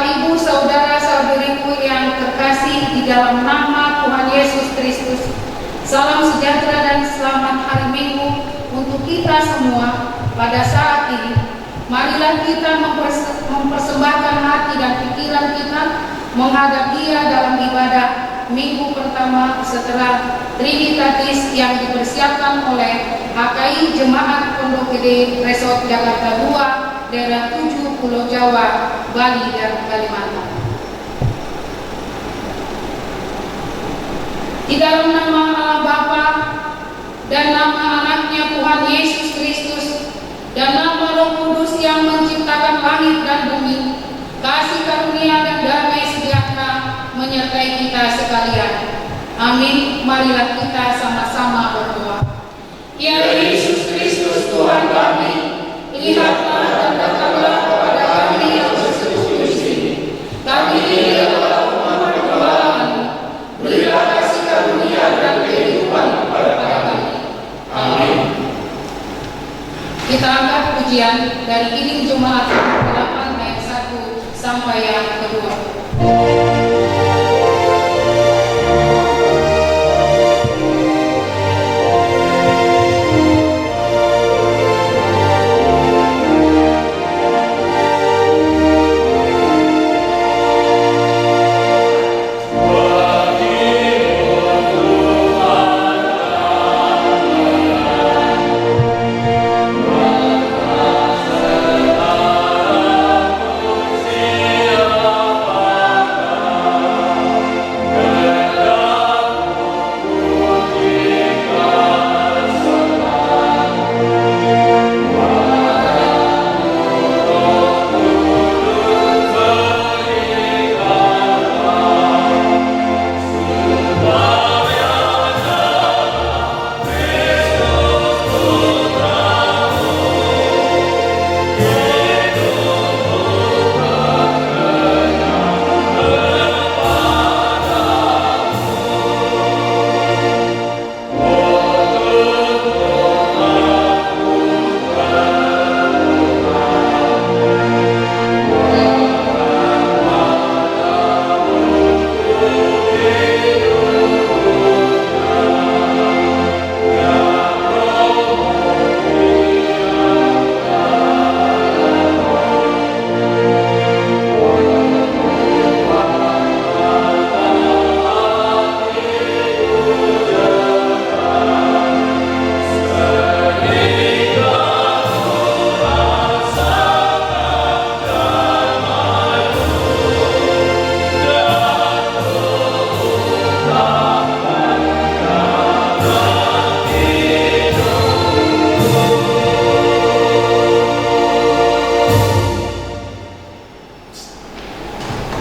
Bapak, Ibu, saudara-saudariku yang terkasih di dalam nama Tuhan Yesus Kristus, salam sejahtera dan selamat hari Minggu untuk kita semua pada saat ini. Marilah kita mempersembahkan hati dan pikiran kita menghadap Dia dalam ibadah minggu pertama setelah Trinitatis yang dipersiapkan oleh HKI Jemaat Pondok Gede Resort Jakarta 2 daerah 7 Pulau Jawa, Bali dan Kalimantan. Di dalam nama Allah Bapa dan nama anaknya Tuhan Yesus Kristus dan nama Roh Kudus yang menciptakan langit dan bumi, kasih karunia dan damai sejahtera menyertai kita sekalian. Amin. Marilah kita sama-sama berdoa. Ya Yesus Kristus Tuhan kami, lihatlah dan datanglah kepada kami yang berseru di sini. Kami ini adalah umat perkembangan-Mu. Berilah kasih karunia dan kehidupan kepada kami. Amin. Kita angkat pujian dari Injil Jemaat 8 ayat 1 sampai yang kedua.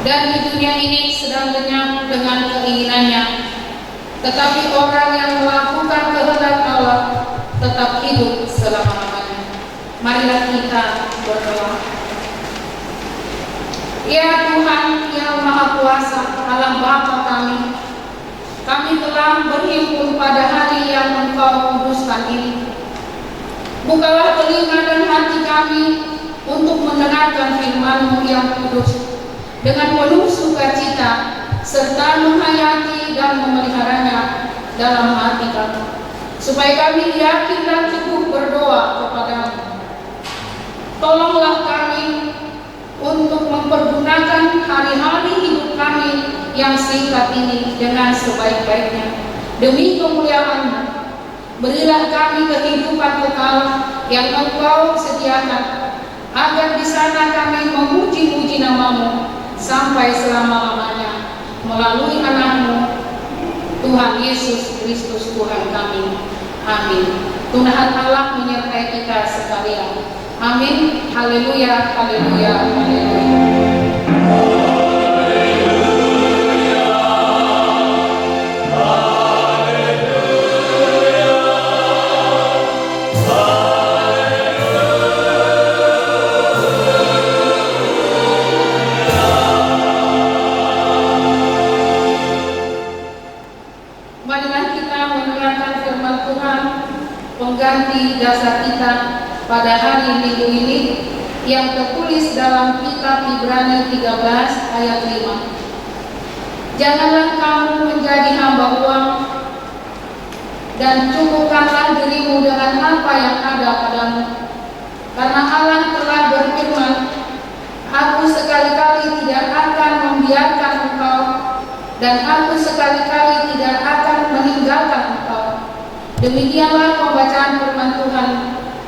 Dan di dunia ini sedang lenyap dengan keinginannya, tetapi orang yang melakukan kehendak Allah tetap hidup selama-lamanya. Marilah kita berdoa. Ya Tuhan yang Maha Kuasa, Allah Bapa kami telah berhimpun pada hari yang Engkau kuduskan ini. Bukalah telinga dan hati kami untuk mendengarkan firman-Mu yang kudus dengan penuh sukacita serta menghayati dan memeliharanya dalam hati kami, supaya kami yakin dan teguh berdoa kepadamu. Tolonglah kami untuk mempergunakan hari-hari hidup kami yang singkat ini dengan sebaik-baiknya demi kemuliaan-Mu. Berilah kami kehidupan kekal yang Engkau sediakan, agar di sana kami memuji-muji nama-Mu sampai selama-lamanya melalui anak-Mu Tuhan Yesus Kristus Tuhan kami. Amin. Tuhan Allah menyertai kita sekalian. Amin. Haleluya, haleluya, haleluya. Pengganti dasar kita pada hari Minggu ini yang tertulis dalam kitab Ibrani 13 ayat 5. Janganlah kamu menjadi hamba uang, dan cukupkanlah dirimu dengan apa yang ada padamu. Karena Allah telah berfirman, Aku sekali-kali tidak akan membiarkan engkau, dan Aku sekali-kali tidak akan meninggalkan engkau. Demikianlah pembacaan firman Tuhan,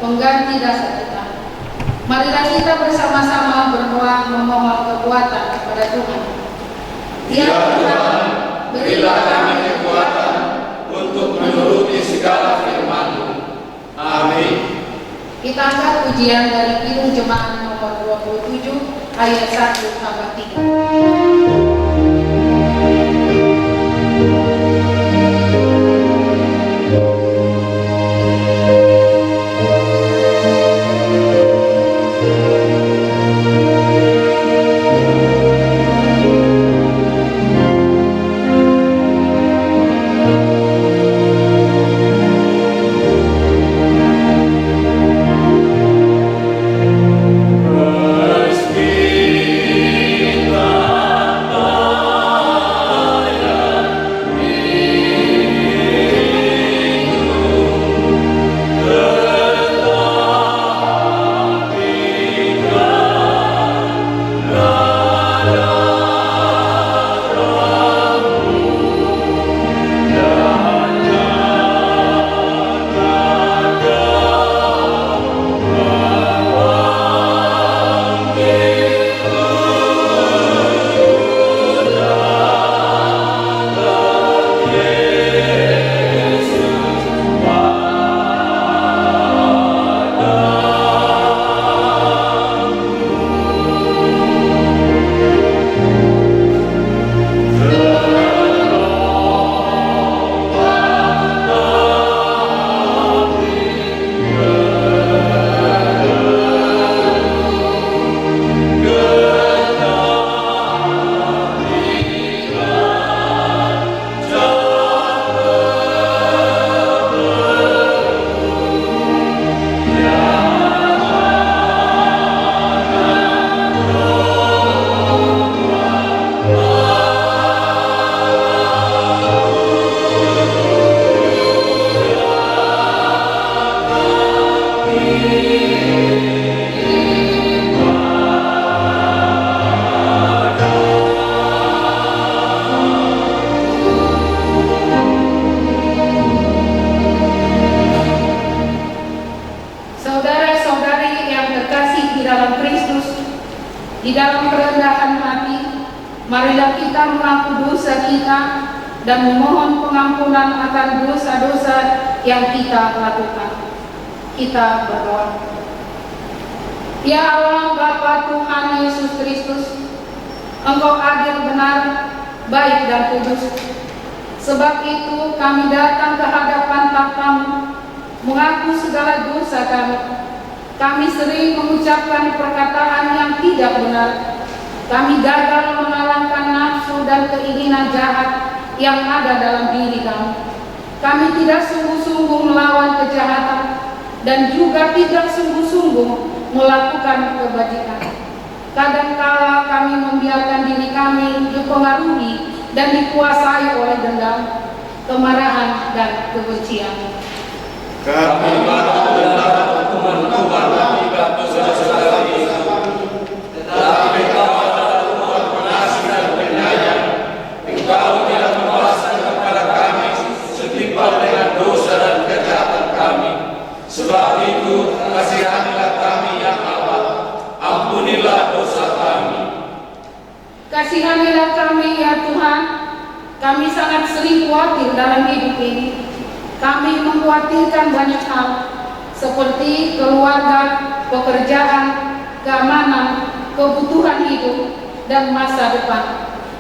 pengganti dasar kita. Marilah kita bersama-sama berdoa memohon kekuatan kepada Tuhan. Ya Tuhan, berilah kami kekuatan untuk menuruti segala firman-Mu. Amin. Kita angkat pujian dari Kidung Jemaat nomor 27 ayat 1 sampai 3. Di dalam kerendahan hati, marilah kita mengaku dosa kita dan memohon pengampunan akan dosa-dosa yang kita lakukan. Kita berdoa. Ya Allah, Bapa Tuhan Yesus Kristus, Engkau adil, benar, baik dan kudus. Sebab itu kami datang ke hadapan takhta-Mu, mengaku segala dosa kami. Kami sering mengucapkan perkataan yang tidak benar. Kami gagal mengalahkan nafsu dan keinginan jahat yang ada dalam diri kami. Kami tidak sungguh-sungguh melawan kejahatan dan juga tidak sungguh-sungguh melakukan kebajikan. Kadangkala kami membiarkan diri kami dipengaruhi dan dikuasai oleh dendam, kemarahan, dan kebencian. Kami maaf benar Tuhan akibat dosa-dosa itu, tetapi Engkau adalah Tuhan pengasih dan penyayang. Engkau tidak membalaskan kepada kami setimpal dengan dosa dan kejahatan kami. Sebab itu kasihanilah kami ya Allah, ampunilah dosa kami. Kasihanilah kami ya Tuhan. Kami sangat sering khawatir dalam hidup ini. Kami mengkhawatirkan banyak hal, seperti keluarga, pekerjaan, keamanan, kebutuhan hidup, dan masa depan.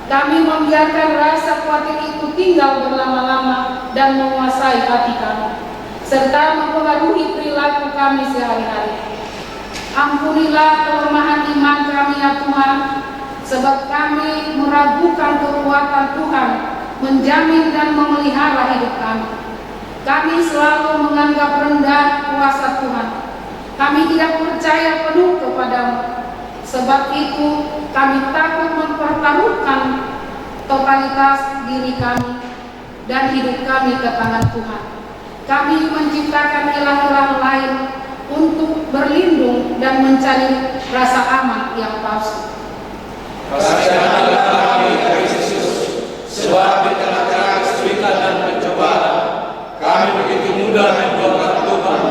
Kami membiarkan rasa khawatir itu tinggal berlama-lama dan menguasai hati kami, serta mempengaruhi perilaku kami sehari-hari. Ampunilah kelemahan iman kami ya Tuhan, sebab kami meragukan kekuatan Tuhan menjamin dan memelihara hidup kami. Kami selalu menganggap rendah kuasa Tuhan. Kami tidak percaya penuh kepadamu. Sebab itu kami takut mempertaruhkan totalitas diri kami dan hidup kami ke tangan Tuhan. Kami menciptakan ilah-ilah lain untuk berlindung dan mencari rasa aman yang palsu. Kasihanlah kami dari Yesus, sebab di tengah-tengah kesulitan dan pencobaan, kami begitu mudah menduakan Tuhan,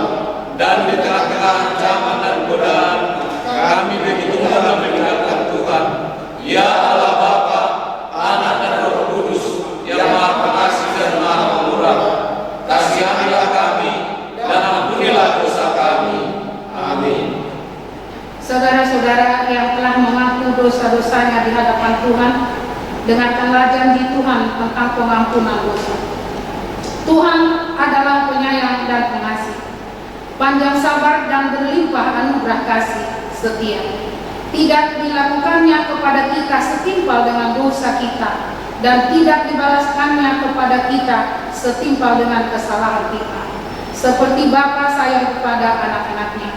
dan di tengah-tengah ancaman dan godaan, kami begitu mudah meninggalkan Tuhan. Ya Allah Bapa, Anak dan Roh Kudus yang Maha Pengasih dan Maha Pemurah, kasihanilah kami dan ampunilah dosa kami. Amin. Saudara-saudara yang telah mengaku dosa-dosanya di hadapan Tuhan, dengarkanlah janji Tuhan tentang pengampunan dosa. Tuhan adalah penyayang dan pengasih, panjang sabar dan berlimpah anugerah kasih setia. Tidak dilakukannya kepada kita setimpal dengan dosa kita, dan tidak dibalaskannya kepada kita setimpal dengan kesalahan kita. Seperti Bapa sayang kepada anak-anaknya,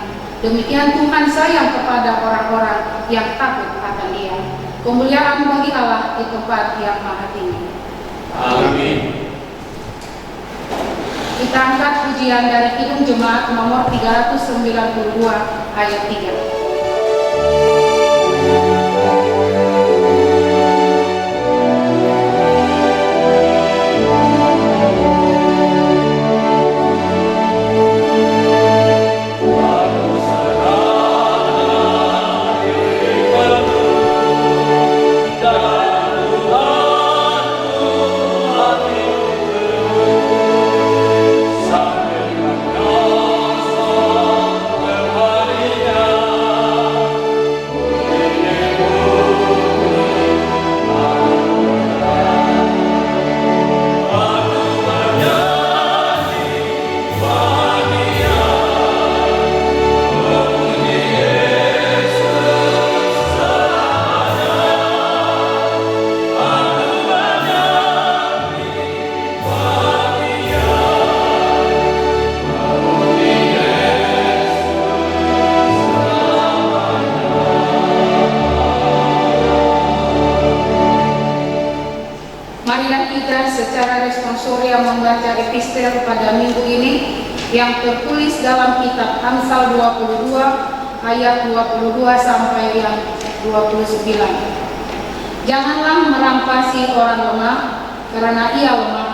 demikian Tuhan sayang kepada orang-orang yang takut akan Dia. Kemuliaan bagi Allah di tempat yang maha tinggi. Amin. Kita angkat pujian dari Kidung Jemaat nomor 392 ayat 3. Membaca epistel pada minggu ini yang tertulis dalam kitab Amsal 22 ayat 22 sampai yang 29. Janganlah merampasi orang lemah karena ia lemah,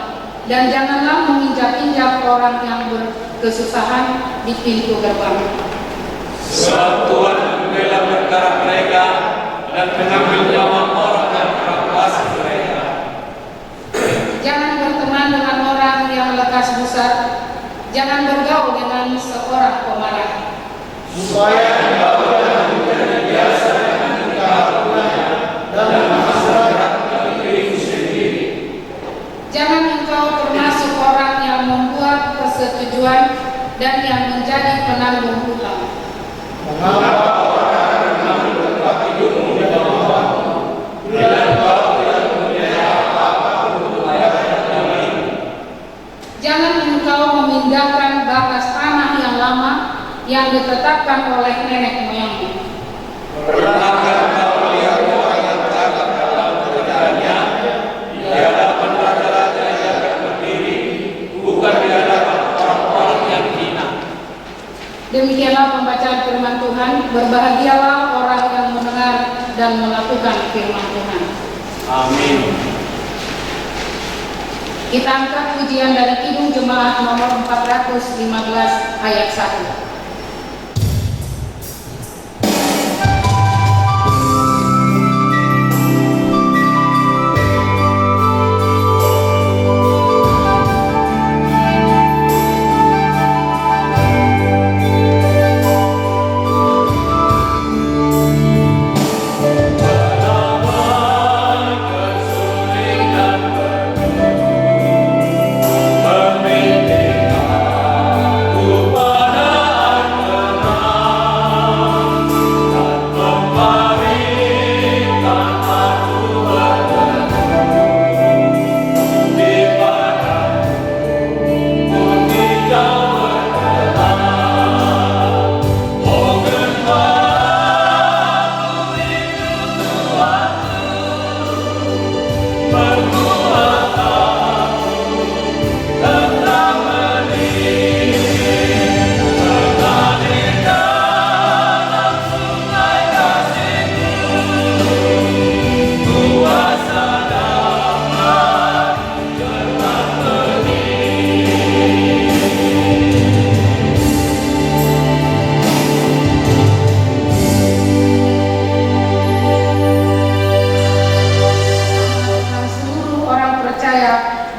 dan janganlah menginjak-injak orang yang berkesusahan di pintu gerbang. Sebab Tuhan membela perkara mereka dan mengambil nyawa orang yang merampasi mereka. Jangan berteman dengan orang yang lekas gusar, jangan bergaul dengan seorang pemarah. Supaya engkau jangan menjadi biasa dengan keagungannya dan memasrahkan dirimu sendiri. Jangan engkau termasuk orang yang membuat persetujuan dan yang menjadi penanggung hutang. Mengapa orang mengambil tempat hidupmu di bawahmu, bila engkau tidak mempunyai apa-apa untuk melayani dirimu? Jangan engkau memindahkan batas tanah yang lama yang ditetapkan oleh nenek moyangmu. Pernahkah engkau melihat orang yang cakap dalam kerjaannya di hadapan raja-raja yang akan berdiri, bukan di hadapan orang-orang yang hina? Demikianlah pembacaan firman Tuhan. Berbahagialah orang yang mendengar dan melakukan firman Tuhan. Amin. Kita angkat pujian dari Kidung Jemaat nomor 415 ayat 1. Pada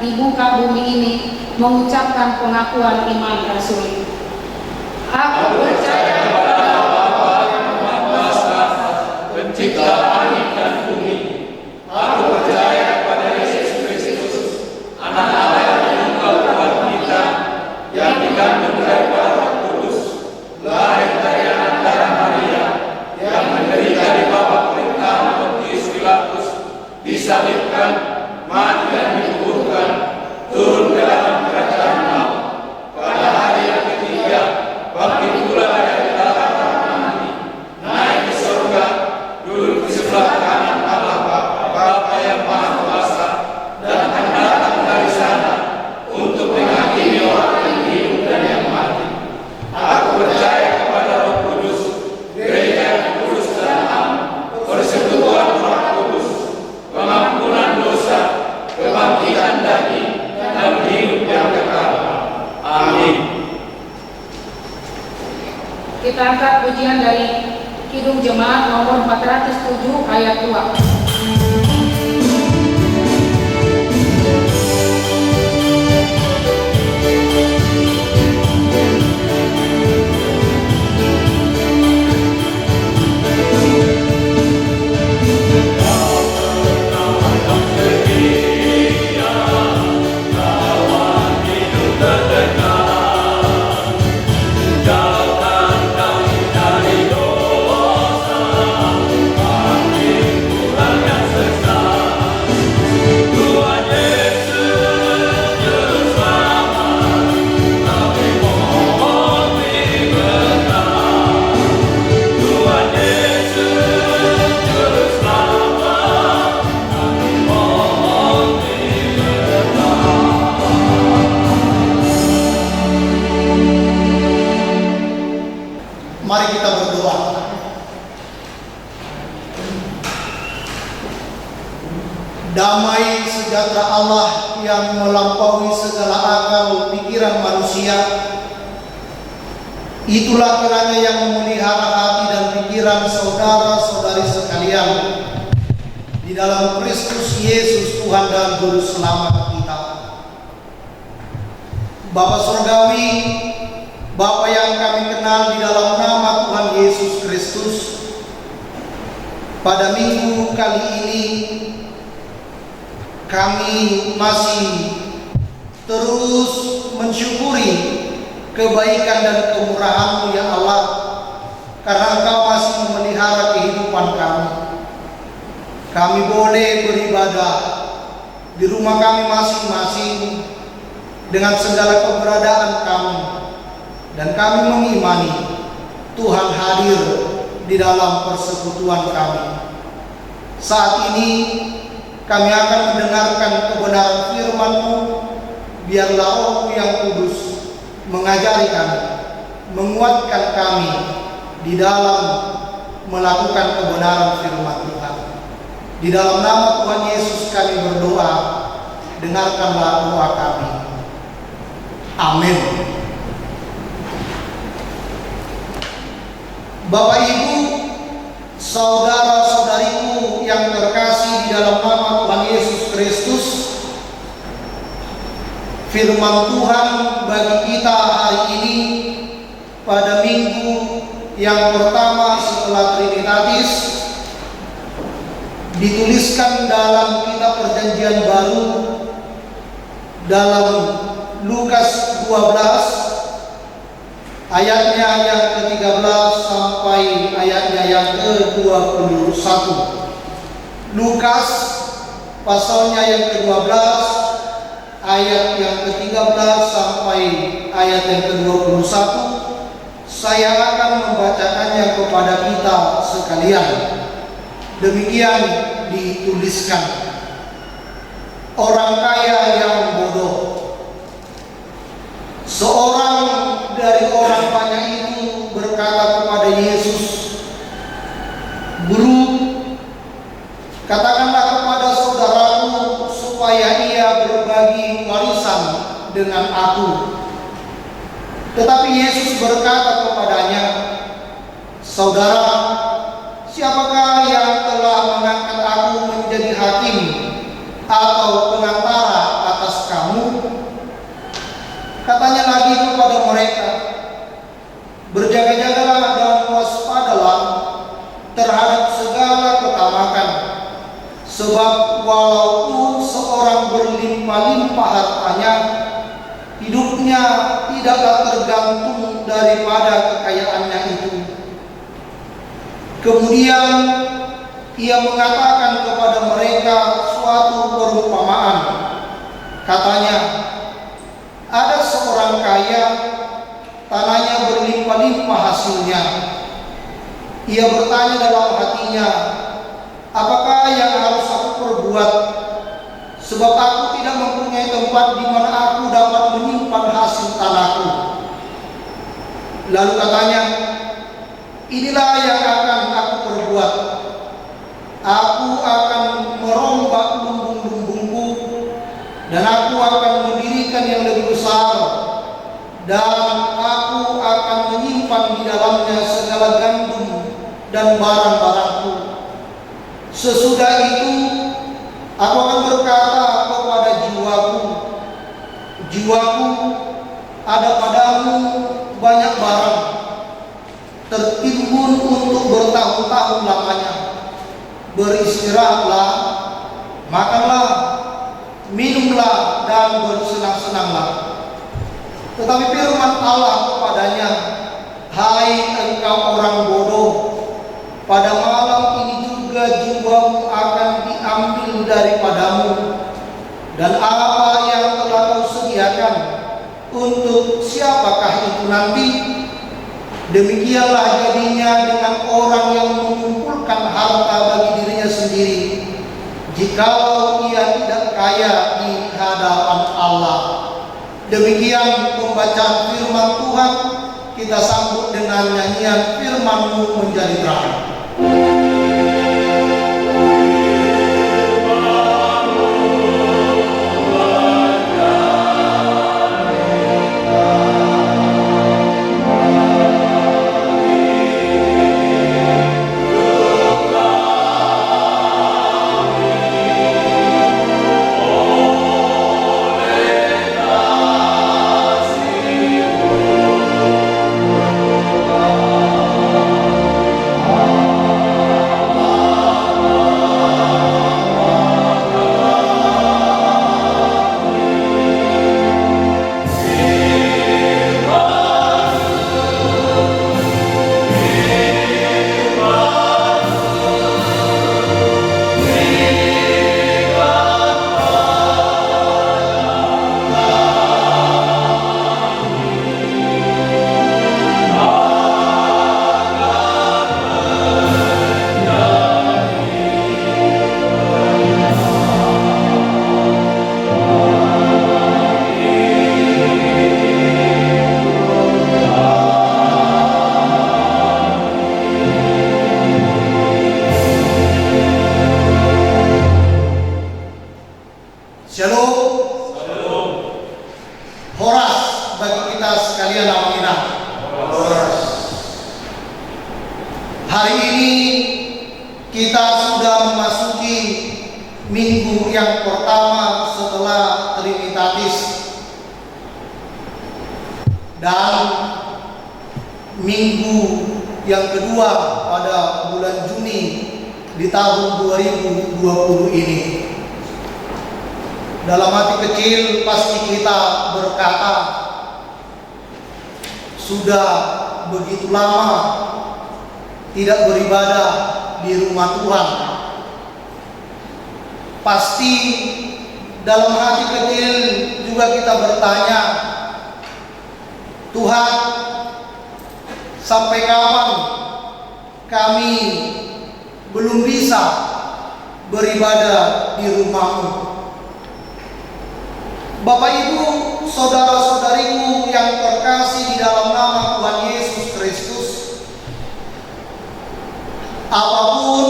di muka bumi ini mengucapkan pengakuan iman rasuli. Aku percaya kepada Bapa yang Maha Kuasa, Pencipta langit dan bumi. Aku percaya kepada Yesus Kristus, Anak Allah yang tunggal Tuhan kita, yang dikandung dari Roh Kudus, lahir dari anak darah Maria, yang menderita di bawah pemerintahan Pontius Pilatus, disalibkan, mati dan dikuburkan, turun ke dalam kerajaan maut. Pada hari yang ketiga, bangkit pula dari antara mati, naik ke surga, duduk di sebelah kanan Allah Bapa yang Maha Kuasa, dan akan datang dari sana untuk menghakimi orang yang hidup dan yang mati. Aku percaya kepada Roh Kudus, gereja yang kudus dan am, persekutuan Roh Kudus, pengampunan dosa, kebangkitan daging, dan hidup yang kekal. Amin. Kita angkat pujian dari Kidung Jemaat nomor 407 ayat 2. Mari kita berdoa. Damai sejahtera Allah yang melampaui segala akal pikiran manusia, itulah kiranya yang memelihara hati dan pikiran saudara-saudari sekalian di dalam Kristus Yesus Tuhan dan Juru Selamat kita. Bapa Surgawi, Bapa yang kami kenal di dalam nama Tuhan Yesus Kristus, pada minggu kali ini kami masih terus mensyukuri kebaikan dan kemurahan-Mu ya Allah, karena Engkau masih memelihara kehidupan kami. Kami boleh beribadah di rumah kami masing-masing dengan segala keberadaan kami, dan kami mengimani Tuhan hadir di dalam persekutuan kami. Saat ini kami akan mendengarkan kebenaran firman-Mu. Biarlah Roh-Mu yang kudus mengajari kami, menguatkan kami di dalam melakukan kebenaran firman Tuhan. Di dalam nama Tuhan Yesus kami berdoa, dengarkanlah doa kami. Amin. Bapak Ibu, saudara-saudariku yang terkasih di dalam nama Tuhan Yesus Kristus, firman Tuhan bagi kita hari ini pada minggu yang pertama setelah Trinitatis dituliskan dalam kitab Perjanjian Baru dalam Lukas 12 ayatnya yang ke-13 sampai ayatnya yang ke-21. Lukas pasalnya yang ke-12 ayat yang ke-13 sampai ayat yang ke-21. Saya akan membacakannya kepada kita sekalian. Demikian dituliskan. Orang kaya yang bodoh. Seorang dari orang banyak itu berkata kepada Yesus, "Guru, katakanlah kepada saudaraku supaya ia berbagi warisan dengan aku." Tetapi Yesus berkata kepadanya, "Saudara, siapakah yang telah mengangkat aku menjadi hakim atau pengantara atas kamu?" Katanya lagi kepada mereka, berjaga-jagalah dan waspadalah terhadap segala ketamakan, sebab walaupun seorang berlimpah-limpah hartanya, hidupnya tidaklah tergantung daripada kekayaannya itu. Kemudian ia mengatakan kepada mereka suatu perumpamaan. Katanya, ada seorang kaya, tanahnya berlimpah-limpah hasilnya. Ia bertanya dalam hatinya, apakah yang harus aku perbuat? Sebab aku tidak mempunyai tempat di mana aku dapat menyimpan hasil tanahku. Lalu katanya, inilah yang akan aku perbuat. Aku akan merombak lumbung-lumbungku, dan aku akan mendirikan yang lebih besar, dan aku akan menyimpan di dalamnya segala gandum dan barang-barangku. Sesudah itu aku akan berkata kepada jiwaku, jiwaku, ada padamu banyak barang, tertimbun untuk bertahun-tahun lamanya. Beristirahatlah, makanlah, minumlah, dan bersenang-senanglah. Tetapi firman Allah kepadanya, hai engkau orang bodoh, pada malam ini juga jiwamu akan diambil daripadamu, dan apa yang telah kau sediakan, untuk siapakah itu nanti? Demikianlah jadinya dengan orang yang mengumpulkan harta bagi dirinya sendiri, jikalau ia tidak kaya di hadapan Allah. Demikian pembacaan firman Tuhan. Kita sambut dengan nyanyian firman-Mu menjadi terang. Hari ini kita sudah memasuki minggu yang pertama setelah Trinitatis, dan minggu yang kedua pada bulan Juni di tahun 2020 ini. Dalam hati kecil pasti kita berkata, sudah begitu lama tidak beribadah di rumah Tuhan. Pasti dalam hati kecil juga kita bertanya, Tuhan, sampai kapan kami belum bisa beribadah di rumah-Mu? Bapak Ibu, saudara-saudariku yang terkasih di dalam nama Tuhan Yesus Kristus, apapun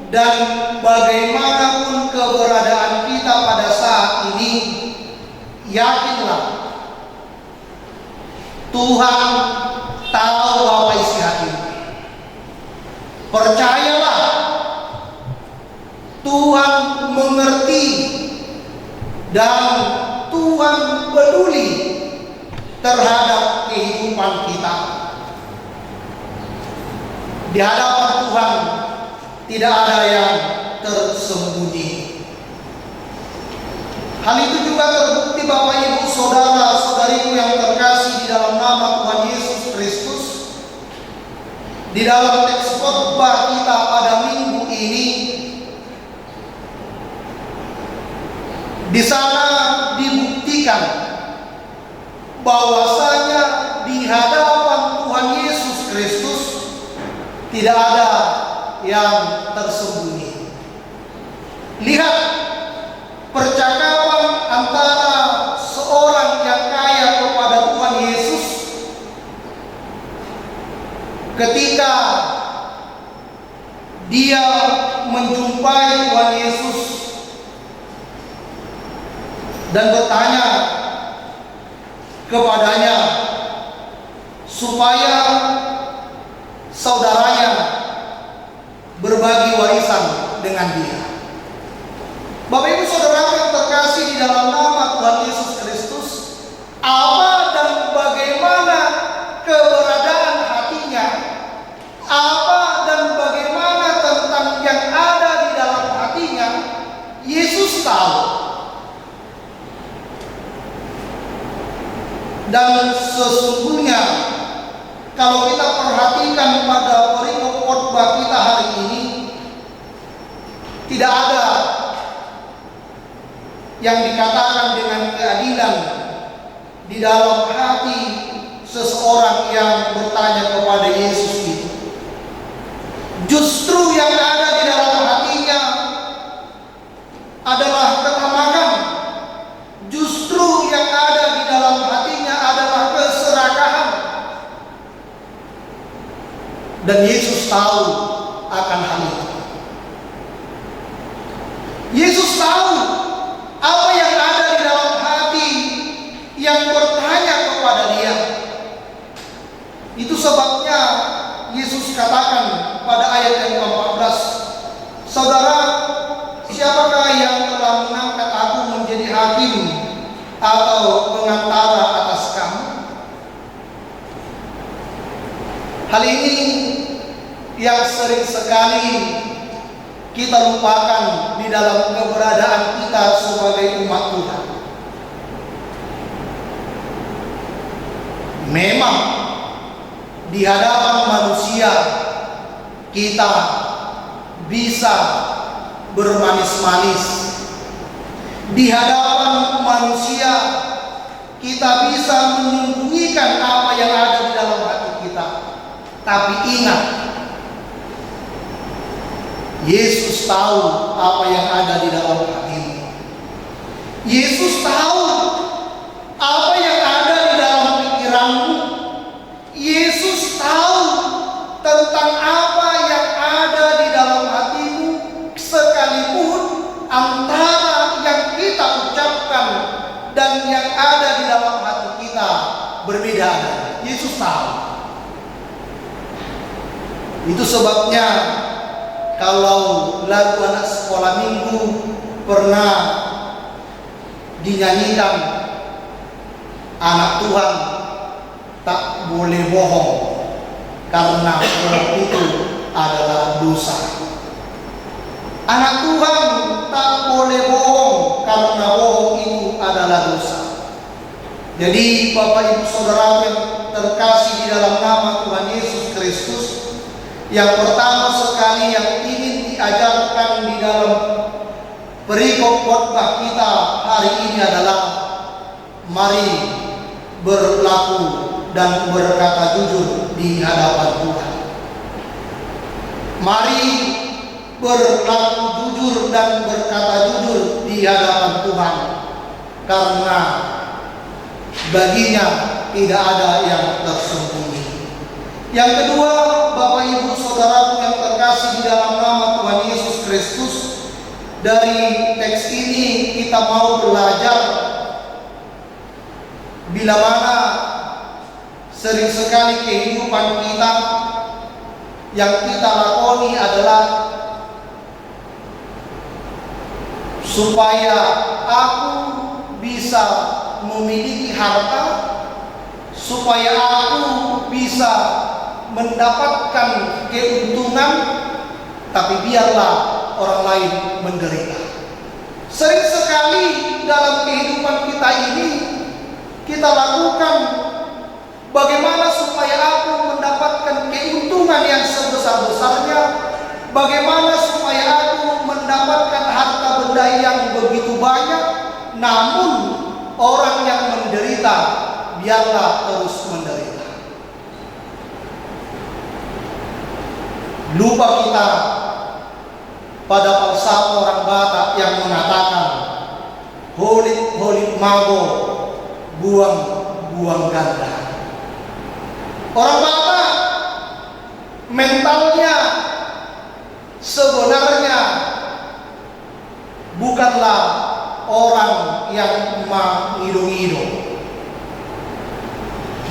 dan bagaimanapun keberadaan kita pada saat ini, yakinlah Tuhan tahu apa isi hati. Percayalah, Tuhan mengerti dan Tuhan peduli terhadap kehidupan kita. Di hadapan Tuhan tidak ada yang tersembunyi. Hal itu juga terbukti Bapak Ibu Saudara Saudariku yang terkasih di dalam nama Tuhan Yesus Kristus. Di dalam teks khotbah kita pada minggu ini, di sana dibuktikan bahwasanya di hadapan Tuhan Yesus Kristus tidak ada yang tersembunyi. Lihat percakapan antara seorang yang kaya kepada Tuhan Yesus ketika dia menjumpai Tuhan Yesus dan bertanya kepadanya supaya saudaranya berbagi warisan dengan dia. Bapak Ibu Saudara yang terkasih di dalam nama Tuhan Yesus Kristus, apa dan bagaimana keberadaan hatinya, apa dan bagaimana tentang yang ada di dalam hatinya, Yesus tahu. Dan sesungguhnya kalau kita perhatikan pada perikop khotbah kita hari ini, tidak ada yang dikatakan dengan keadilan di dalam hati seseorang yang bertanya kepada Yesus itu. Justru yang ada di dalam hatinya adalah ketamakan. Justru yang ada di dalam hatinya adalah keserakahan. Dan Yesus tahu akan hal itu. Yesus tahu apa yang ada di dalam hati yang bertanya kepada dia. Itu sebabnya Yesus katakan pada ayat yang ke-14, "Saudara, siapakah yang telah mengangkat aku menjadi hakim atau pengantara atas kamu?" Hal ini yang sering sekali kita lupakan di dalam keberadaan kita sebagai umat Tuhan. Memang di hadapan manusia kita bisa bermanis-manis. Di hadapan manusia kita bisa menyembunyikan apa yang ada di dalam hati kita. Tapi ingat, Yesus tahu apa yang ada di dalam hatimu. Yesus tahu apa yang ada di dalam pikiranmu. Yesus tahu tentang apa yang ada di dalam hatimu, sekalipun antara yang kita ucapkan dan yang ada di dalam hati kita berbeda. Yesus tahu. Itu sebabnya kalau lagu anak sekolah minggu pernah dinyanyikan, anak Tuhan tak boleh bohong karena bohong itu adalah dosa. Anak Tuhan tak boleh bohong karena bohong itu adalah dosa. Jadi Bapak Ibu Saudara yang terkasih di dalam nama Tuhan Yesus Kristus, yang pertama sekali yang ingin diajarkan di dalam perikop khotbah kita hari ini adalah mari berlaku dan berkata jujur di hadapan Tuhan. Mari berlaku jujur dan berkata jujur di hadapan Tuhan, karena baginya tidak ada yang tersembunyi. Yang kedua, Bapak Ibu Saudaraku yang terkasih di dalam nama Tuhan Yesus Kristus, dari teks ini kita mau belajar bila mana sering sekali kehidupan kita yang kita lakoni adalah supaya aku bisa memiliki harta, supaya aku bisa mendapatkan keuntungan, tapi biarlah orang lain menderita. Sering sekali dalam kehidupan kita ini kita lakukan bagaimana supaya aku mendapatkan keuntungan yang sebesar-besarnya, bagaimana supaya aku mendapatkan harta benda yang begitu banyak, namun orang yang menderita biarlah terus menderita. Lupa kita pada falsafah orang Batak yang mengatakan holit mago, buang ganda. Orang Batak mentalnya sebenarnya bukanlah orang yang mengido-ido,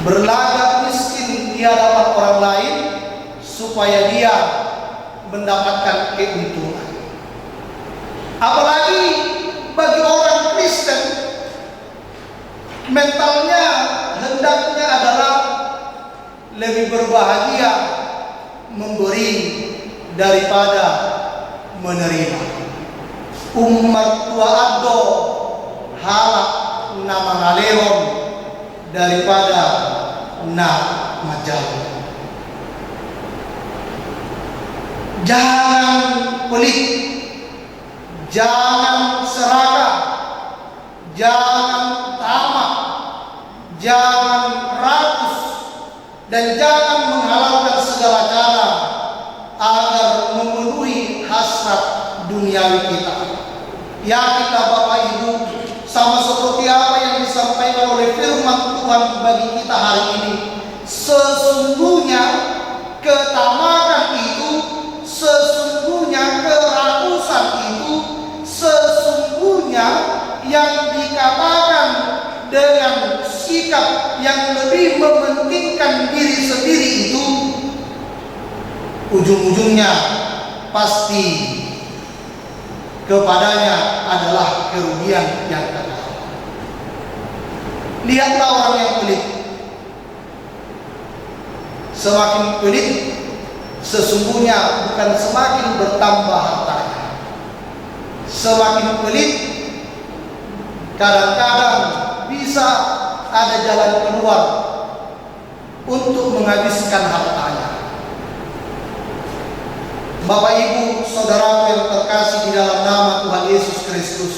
berlagak miskin di hadapan orang lain supaya dia mendapatkan keuntungan. Apalagi bagi orang Kristen, mentalnya hendaknya adalah lebih berbahagia memberi daripada menerima. Umat tua ado halak nama ngaleon daripada na majalah. Jangan pelit, jangan serakah, jangan tamak, jangan rakus, dan jangan menghalalkan segala cara agar memenuhi hasrat duniawi kita. Yakinlah Bapak Ibu, sama seperti apa yang disampaikan oleh firman Tuhan bagi kita hari ini, sesungguhnya ketamakan itu, sesungguhnya kerakusan itu, sesungguhnya yang dikatakan dengan sikap yang lebih mementingkan diri sendiri itu, ujung-ujungnya pasti kepadanya adalah kerugian yang kekal. Lihatlah orang yang pelit. Semakin pelit, sesungguhnya bukan semakin bertambah hartanya. Semakin pelit, kadang-kadang bisa ada jalan keluar untuk menghabiskan hartanya. Bapak Ibu, saudara yang terkasih di dalam nama Tuhan Yesus Kristus,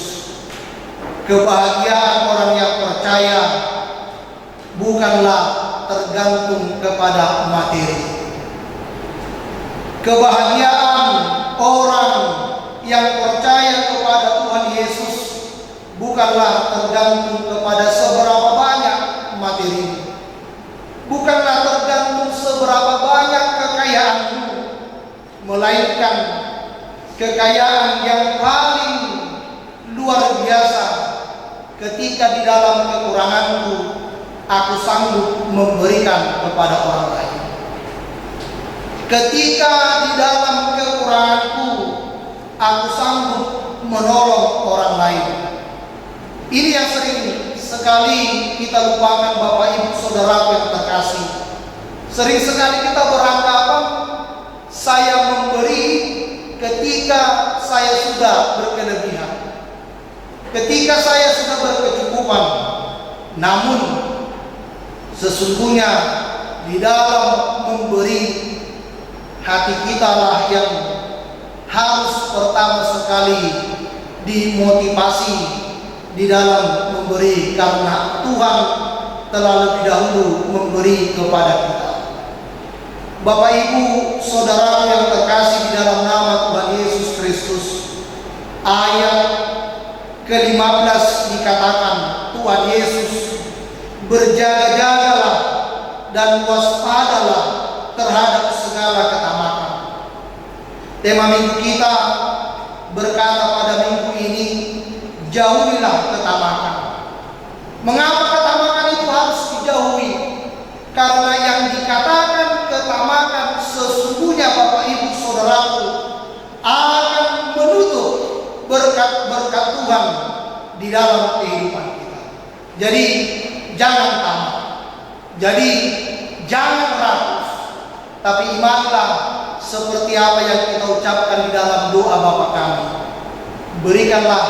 kebahagiaan orang yang percaya bukanlah tergantung kepada materi. Kebahagiaan orang yang percaya kepada Tuhan Yesus bukanlah tergantung kepada seberapa banyak materi, bukanlah tergantung seberapa banyak kekayaanmu, melainkan kekayaan yang paling luar biasa ketika di dalam kekuranganku aku sanggup memberikan kepada orang lain. Ketika di dalam kekuranganku aku sanggup menolong orang lain. Ini yang sering sekali kita lupakan Bapak Ibu Saudara yang terkasih. Sering sekali kita beranggapan saya memberi ketika saya sudah berkelebihan, ketika saya sudah berkecukupan. Namun sesungguhnya di dalam memberi, hati kita lah yang harus pertama sekali dimotivasi di dalam memberi, karena Tuhan telah lebih dahulu memberi kepada kita. Bapak Ibu Saudara yang terkasih di dalam nama Tuhan Yesus Kristus, ayat ke-15 dikatakan Tuhan Yesus, berjaga-jagalah dan waspadalah terhadap segala ketamakan. Tema minggu kita berkata pada minggu ini, jauhilah ketamakan. Mengapa ketamakan itu harus dijauhi? Karena yang dikatakan ketamakan sesungguhnya Bapak Ibu Saudaraku akan menutup berkat-berkat Tuhan di dalam kehidupan kita. Jadi jangan tamak. Jadi jangan ragu, tapi imanilah seperti apa yang kita ucapkan di dalam doa Bapa kami. Berikanlah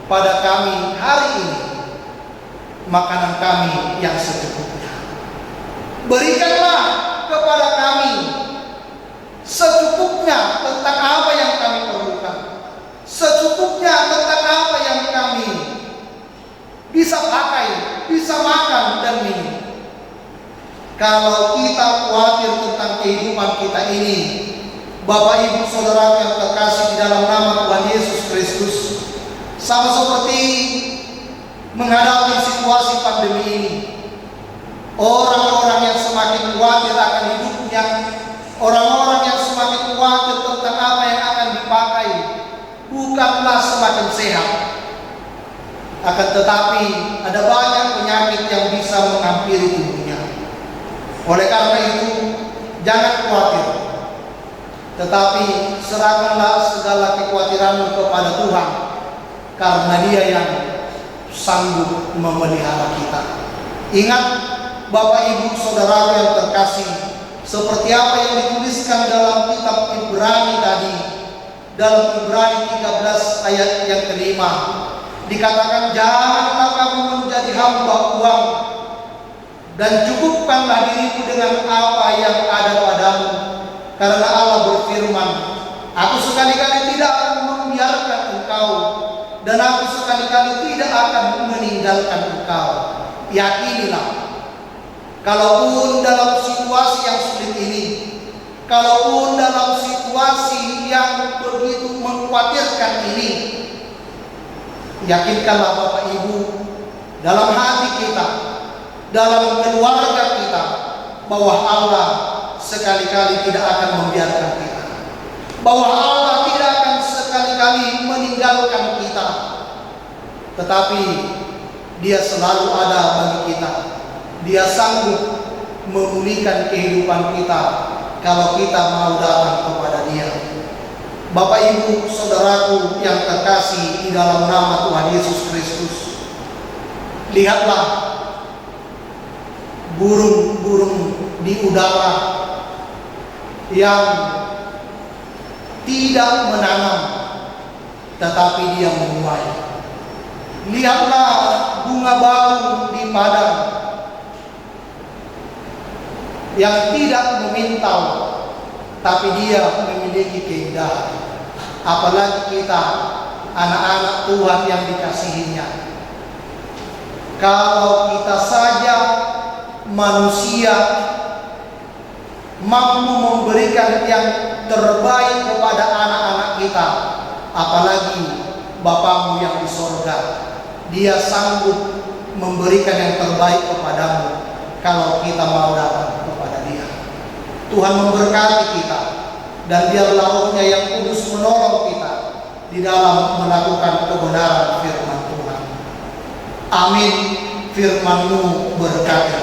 pada kami hari ini makanan kami yang secukupnya. Berikanlah kepada kami secukupnya tentang apa yang kami perlukan, secukupnya tentang apa yang kami bisa pakai, bisa makan dan minum. Kalau kita khawatir tentang kehidupan kita ini, Bapak Ibu Saudara yang terkasih di dalam nama Tuhan Yesus Kristus, sama seperti menghadapi situasi pandemi ini, orang-orang yang semakin khawatir akan hidupnya, orang-orang yang semakin khawatir tentang apa yang akan dipakai, bukanlah semakin sehat. Akan tetapi ada banyak penyakit yang bisa menghampiri tubuhnya. Oleh karena itu, jangan khawatir, tetapi serahkanlah segala kekhawatiranmu kepada Tuhan, karena Dia yang sanggup memelihara kita. Ingat, Bapak Ibu Saudara yang terkasih, seperti apa yang dituliskan dalam kitab Ibrani tadi, dalam Ibrani 13 ayat yang kelima, dikatakan, janganlah kamu menjadi hamba uang, dan cukupkanlah dirimu dengan apa yang ada padamu, karena Allah berfirman, aku sekali-kali tidak akan membiarkan engkau, dan aku sekali-kali tidak akan meninggalkan engkau. Yakinilah, kalaupun dalam situasi yang sulit ini, kalaupun dalam situasi yang begitu mengkhawatirkan ini, yakinkanlah Bapak Ibu, dalam hati kita, dalam keluarga kita, bahwa Allah sekali-kali tidak akan membiarkan kita, bahwa Allah tidak akan sekali-kali meninggalkan kita, tetapi Dia selalu ada bagi kita. Dia sanggup memulihkan kehidupan kita kalau kita mau datang kepada Dia. Bapak Ibu Saudaraku yang terkasih di dalam nama Tuhan Yesus Kristus, lihatlah burung-burung di udara yang tidak menanam, tetapi dia menuai. Lihatlah bunga bau di padang yang tidak memintal, tapi dia memiliki keindahan. Apalagi kita, anak-anak Tuhan yang dikasihinya. Kalau kita saja manusia mampu memberikan yang terbaik kepada anak-anak kita, apalagi Bapamu yang di sorga. Dia sanggup memberikan yang terbaik kepadamu kalau kita mau datang kepada Dia. Tuhan memberkati kita, dan biarlah Roh-Nya yang kudus menolong kita di dalam melakukan kebenaran firman Tuhan. Amin. Firman-Mu berkati.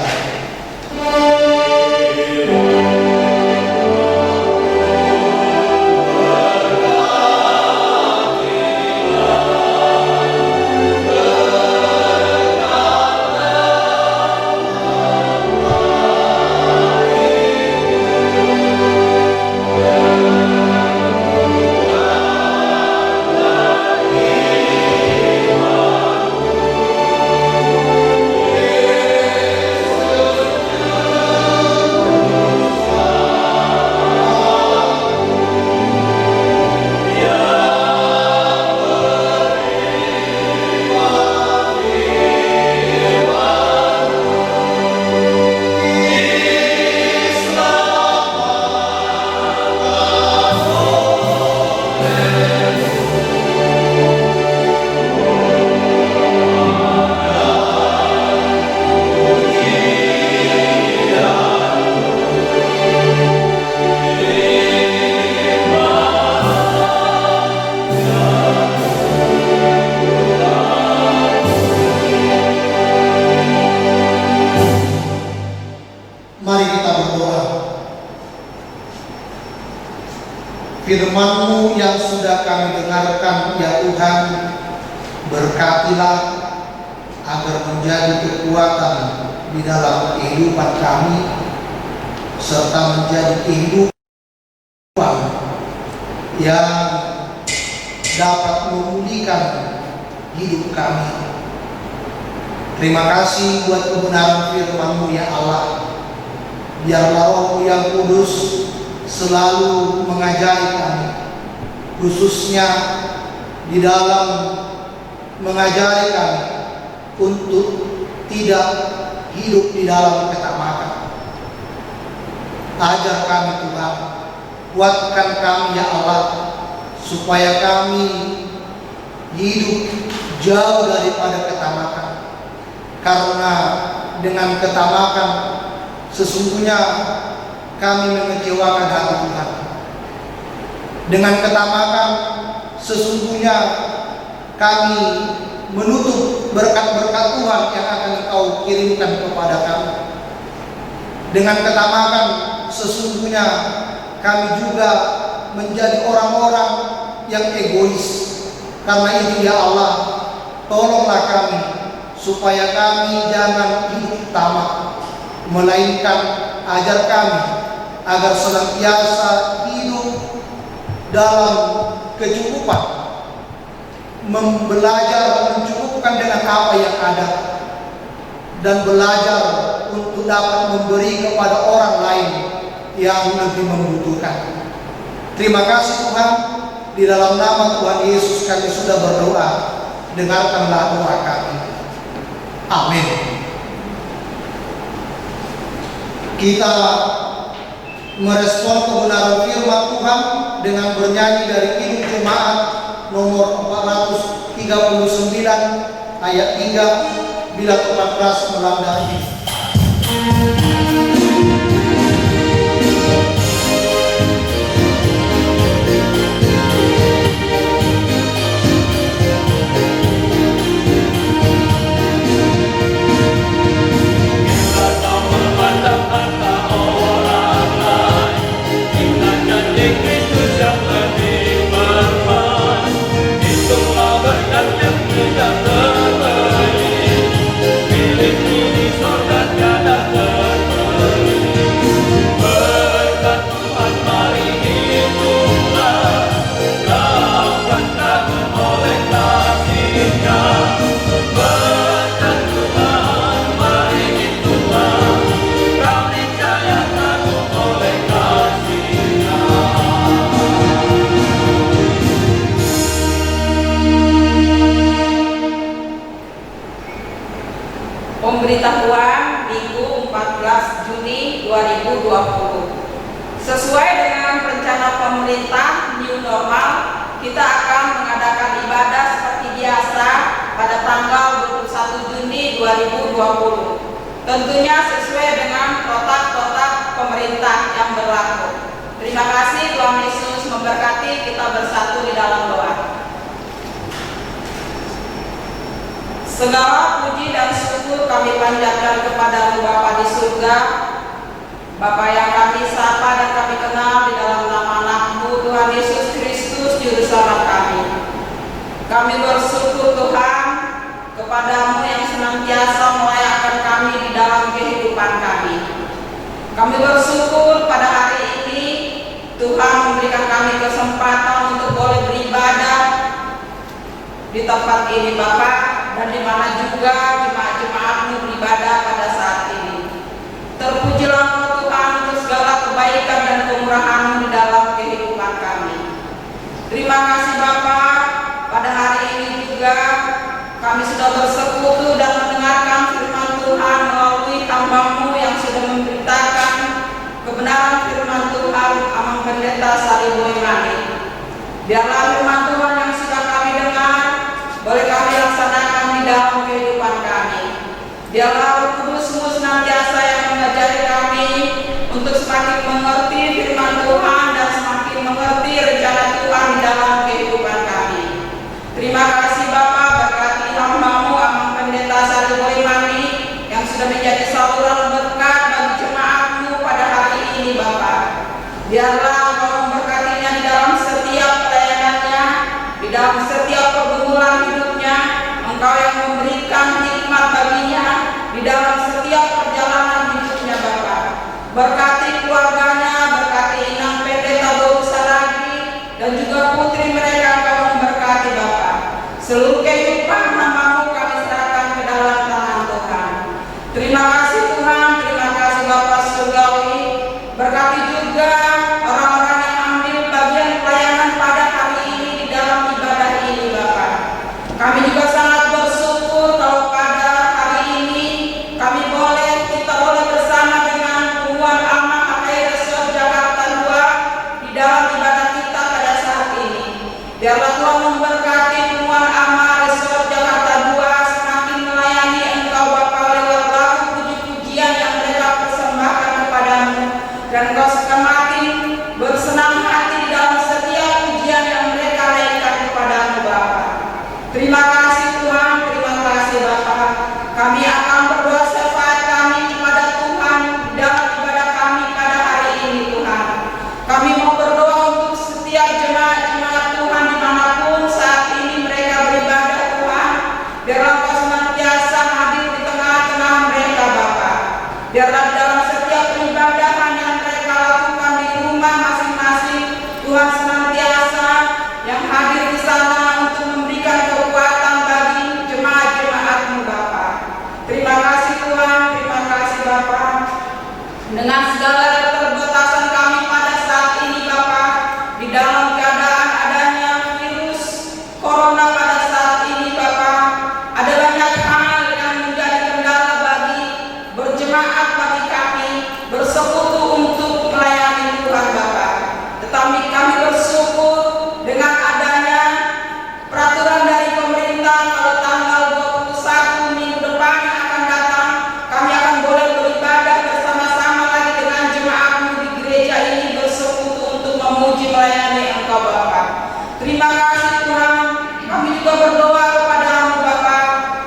Firman-Mu yang sudah kami dengarkan, ya Tuhan, berkatilah agar menjadi kekuatan di dalam kehidupan kami, serta menjadi kehidupan yang dapat memulihkan hidup kami. Terima kasih buat kebenaran firman-Mu ya Allah. Biarlah Roh-Mu yang kudus selalu mengajari kami, khususnya di dalam mengajari kami untuk tidak hidup di dalam ketamakan. Ajar kami Tuhan, kuatkan kami ya Allah, supaya kami hidup jauh daripada ketamakan. Karena dengan ketamakan sesungguhnya kami mengecewakan hati Tuhan. Dengan ketamakan sesungguhnya kami menutup berkat-berkat Tuhan yang akan Engkau kirimkan kepada kami. Dengan ketamakan sesungguhnya kami juga menjadi orang-orang yang egois. Karena itu ya Allah, tolonglah kami supaya kami jangan hidup tamak, melainkan ajar kami agar senantiasa hidup dalam kecukupan, belajar mencukupkan dengan apa yang ada, dan belajar untuk dapat memberi kepada orang lain yang lebih membutuhkan. Terima kasih Tuhan, di dalam nama Tuhan Yesus kami sudah berdoa, dengarkanlah doa kami. Amin. Kita merespon kebenaran firman Tuhan dengan bernyanyi dari Kidung Jemaat nomor 439 ayat 3, bila Tuhan keras melanda ini. Pemberitahuan Minggu 14 Juni 2020. Sesuai dengan rencana pemerintah New Normal, kita akan mengadakan ibadah seperti biasa pada tanggal 21 Juni 2020. Tentunya sesuai dengan protokol pemerintah yang berlaku. Terima kasih, Tuhan Yesus memberkati. Kita bersatu di dalam doa. Segala puji dan syukur kami panjatkan kepada Bapa di surga, Bapa yang kami sapa dan kami kenal di dalam nama Anak-Mu Tuhan Yesus Kristus Juru Selamat kami. Kami bersyukur Tuhan kepada-Mu yang senantiasa melayakkan kami di dalam kehidupan kami. Kami bersyukur pada hari ini Tuhan memberikan kami kesempatan untuk boleh beribadah di tempat ini Bapa, dan di mana juga jemaat-jemaat-Mu beribadah pada saat ini. Terpujilah Engkau Tuhan untuk segala kebaikan dan kemurahan-Mu di dalam kehidupan kami. Terima kasih Bapa, pada hari ini juga kami sudah bersekutu dan mendengarkan firman Tuhan melalui hamba-Mu yang sudah memberitakan kebenaran firman Tuhan, Amang Pendeta Sari Boimani. Biarlah firman Tuhan yang sudah kami dengar boleh kami laksanakan di dalam kehidupan kami. Biarlah Roh Kudus-Mu senantiasa yang mengajari kami untuk semakin mengerti firman Tuhan dan semakin mengerti rencana Tuhan di dalam kehidupan kami. Terima kasih Bapa, berkati hamba-Mu Amang Pendeta Sari Boimani yang sudah menjadi saluran berkat bagi jemaat-Mu pada hari ini Bapa. Biarlah Engkau memberkatinya di dalam setiap pelayanannya, di dalam setiap pergumulan hidupnya. Engkau yang memberikan hikmat baginya di dalam setiap Seluruh kehidupan hamba-Mu kami serahkan ke dalam tangan Tuhan. Terima kasih Tuhan, terima kasih Bapa Surgawi. Berkati juga orang-orang yang ambil bagian pelayanan pada hari ini di dalam ibadah ini Bapa. Kami juga sangat bersyukur kalau pada hari ini kita boleh bersama dengan Tuan Amah AKI Resort Jakarta 2 di dalam ibadah kita pada saat ini. Biarlah Tuhan memberkati Tuan Amah Resort Jakarta 2 semakin melayani Engkau Bapa lewat lagu puji-pujian yang mereka persembahkan kepadamu, dan Engkau semakin bersenang hati di dalam setiap pujian yang mereka naikkan kepadamu Bapa. Terima kasih Tuhan, terima kasih Bapa. Kami akan berdoa syafaat kami kepada Tuhan dalam ibadah kami pada hari ini Tuhan. Kami mau berdoa untuk setiap jemaat-jemaat Tuhan dimanapun saat ini mereka beribadah Tuhan. Biarlah Engkau senantiasa hadir di tengah-tengah mereka Bapa. Biarlah dalam setiap peribadahan yang mereka lakukan di rumah masing-masing, Tuhan senantiasa yang hadir di sana untuk memberikan kekuatan bagi jemaat-jemaat-Mu Bapa. Terima kasih Tuhan, terima kasih Bapa. Dengan segala keterbatasan kami pada saat ini Bapa, di dalam keadaan adanya virus corona pada saat ini Bapa, ada banyak hal yang menjadi kendala bagi berjemaat bagi kami bersekutu untuk melayani Tuhan Bapa. Tetapi kami bersyukur dengan adanya peraturan dari pemerintah kalau tanggal 21 minggu depan yang akan datang kami akan boleh beribadah bersama-sama lagi dengan jemaat-Mu di gereja ini bersekutu untuk memuji melayani Engkau Bapa. Terima kasih Tuhan. Kami juga berdoa kepada-Mu Bapa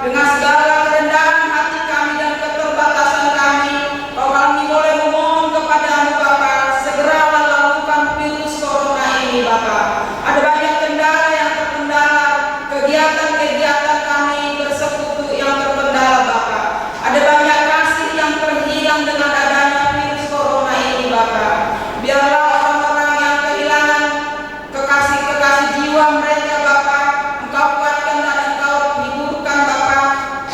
dengan segala kerendahan hati kami dan keterbatasan kami, kalau kami boleh memohon kepada-Mu Bapa, segeralah lakukan virus corona ini Bapa. Ada banyak kendala yang terkendala, kegiatan-kegiatan kami bersekutu yang terkendala Bapa. Ada banyak kasih yang terhilang dengan adanya virus corona ini Bapa. Biarlah orang-orang yang kehilangan kekasih-kekasih jiwa mereka Bapa, Engkau kuatkan dan Engkau hiburkan Bapa.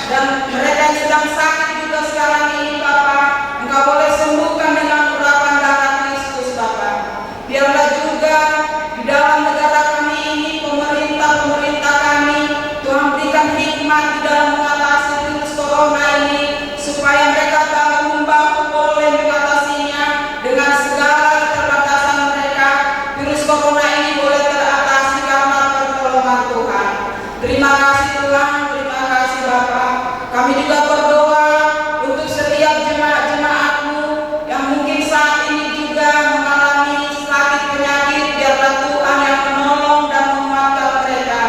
Dan mereka yang sedang sakit juga sekarang ini Bapa, Engkau boleh sembuhkan dengan urapan darah Kristus Bapa. Biarlah juga di dalam negara kami ini pemerintah kami, Tuhan berikan hikmat di dalam mengatasi virus corona ini, supaya mereka bahu-membahu boleh mengatasinya dengan segala keterbatasan mereka. Virus corona ini boleh teratasi karena pertolongan Tuhan. Terima kasih Tuhan, terima kasih Bapa. Kami juga berdoa untuk setiap jemaat-jemaat-Mu yang mungkin saat ini juga mengalami sakit penyakit. Biarlah Tuhan yang menolong dan menguatkan mereka.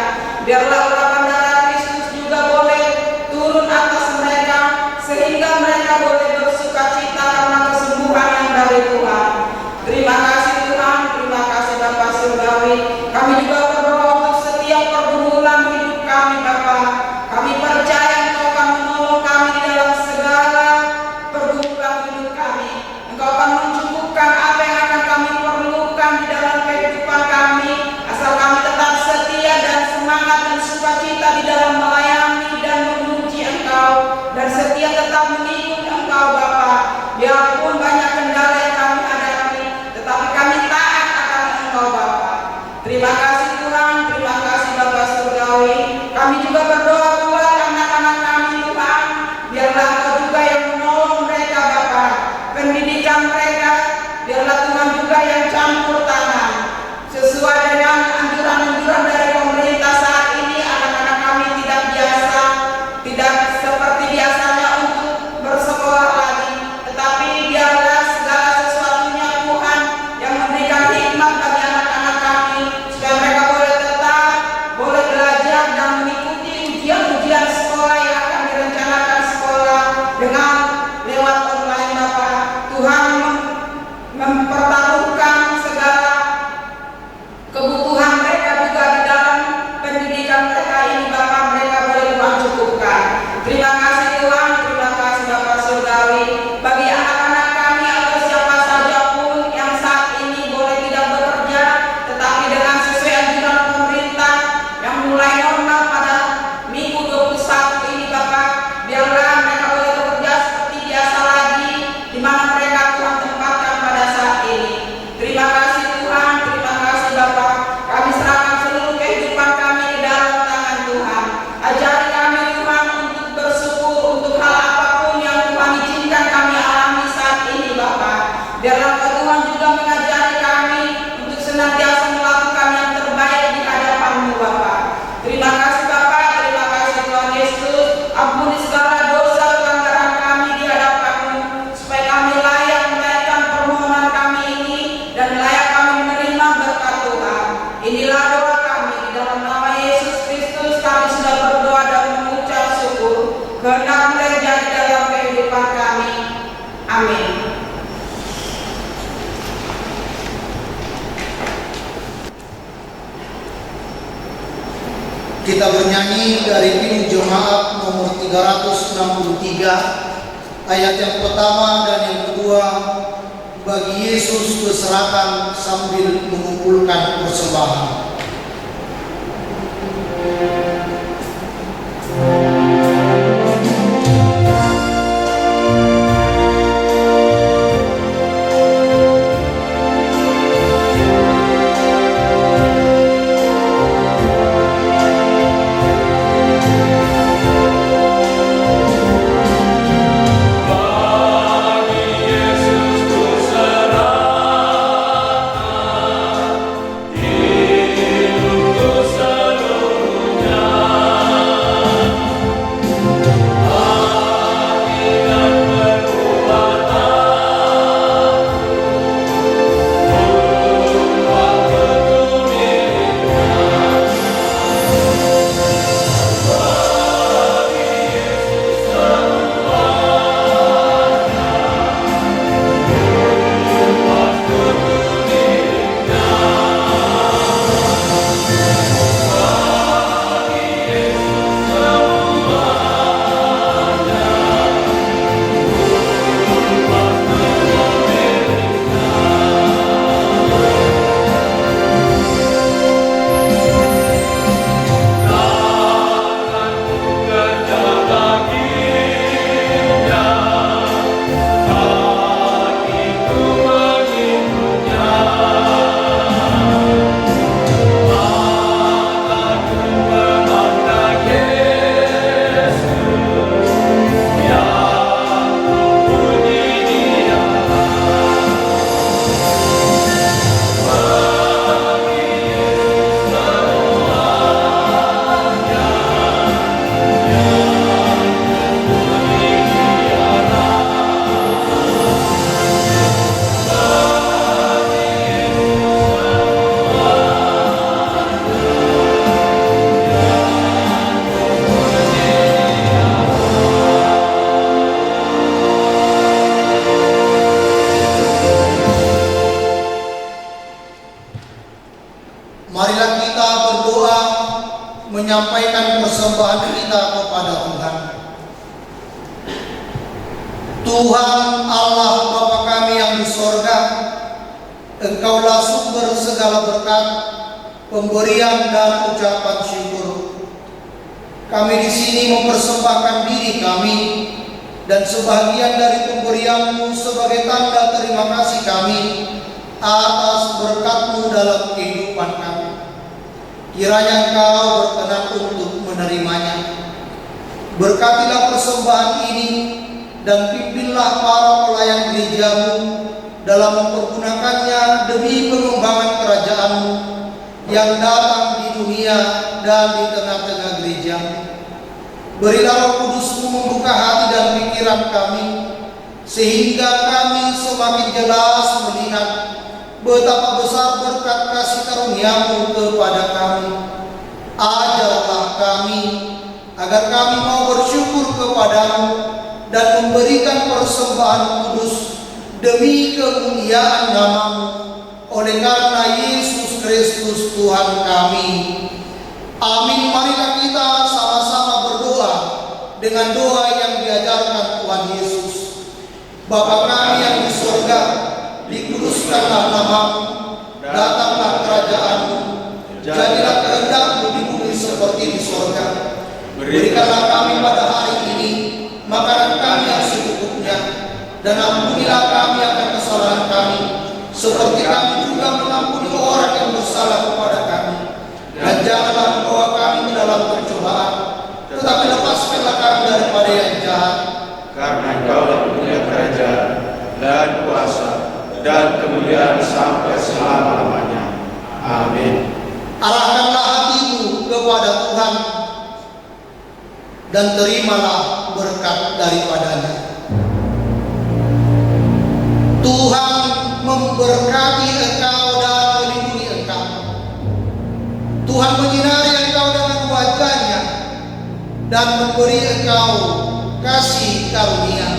Biarlah urapan darah Kristus juga boleh turun atas mereka, sehingga mereka boleh bersukacita karena kesembuhan yang dari Tuhan. Terima kasih Tuhan, terima kasih Bapa Surgawi. Kami juga berdoa untuk setiap pergumulan hidup kami Bapa. Kami percaya Engkau akan menolong kami bernyanyi dari Kidung Jemaat nomor 363, ayat yang pertama dan yang kedua, bagi Yesus berserahkan sambil mengumpulkan persembahan. Marilah kita berdoa menyampaikan persembahan kita kepada Tuhan. Tuhan Allah Bapa kami yang di sorga, Engkaulah sumber segala berkat, pemberian dan ucapan syukur. Kami di sini mempersembahkan diri kami dan sebagian dari pemberian-Mu sebagai tanda terima kasih kami atas berkat-Mu dalam kehidupan kami. Kiranya Engkau berkenan untuk menerimanya. Berkatilah persembahan ini dan pimpinlah para pelayan gereja-Mu dalam mempergunakannya demi pengembangan kerajaan-Mu yang datang di dunia dan di tengah-tengah gereja. Berilah Roh Kudus-Mu membuka hati dan pikiran kami, sehingga kami semakin jelas melihat betapa besar berkat kasih karunia-Mu kepada kami. Ajarlah kami agar kami mau bersyukur kepada-Mu dan memberikan persembahan kudus demi kemuliaan nama-Mu, oleh karena Yesus Kristus Tuhan kami. Amin. Marilah kita sama-sama berdoa dengan doa yang diajarkan Tuhan Yesus. Bapa kami yang di surga, dikuduskanlah nama-Mu, datanglah kerajaan-Mu, jadilah kehendak-Mu di bumi seperti di surga. Berikanlah kami pada hari ini makanan kami yang secukupnya, dan ampunilah kami akan kesalahan kami, seperti kami juga mengampuni orang yang bersalah kepada kami. Dan janganlah membawa kami ke dalam pencobaan, tetapi lepaskanlah kami daripada yang jahat. Karena Engkaulah punya kerajaan dan kuasa dan kemuliaan sampai selama-lamanya. Amin. Arahkanlah hatimu kepada Tuhan dan terimalah berkat daripadanya. Tuhan memberkati engkau dan melindungi engkau. Tuhan menyinari engkau dengan wajah-Nya dan memberi engkau kasih karunia.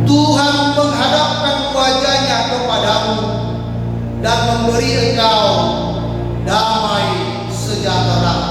Tuhan menghadapkan wajah-Nya kepadamu dan memberi engkau damai sejahtera.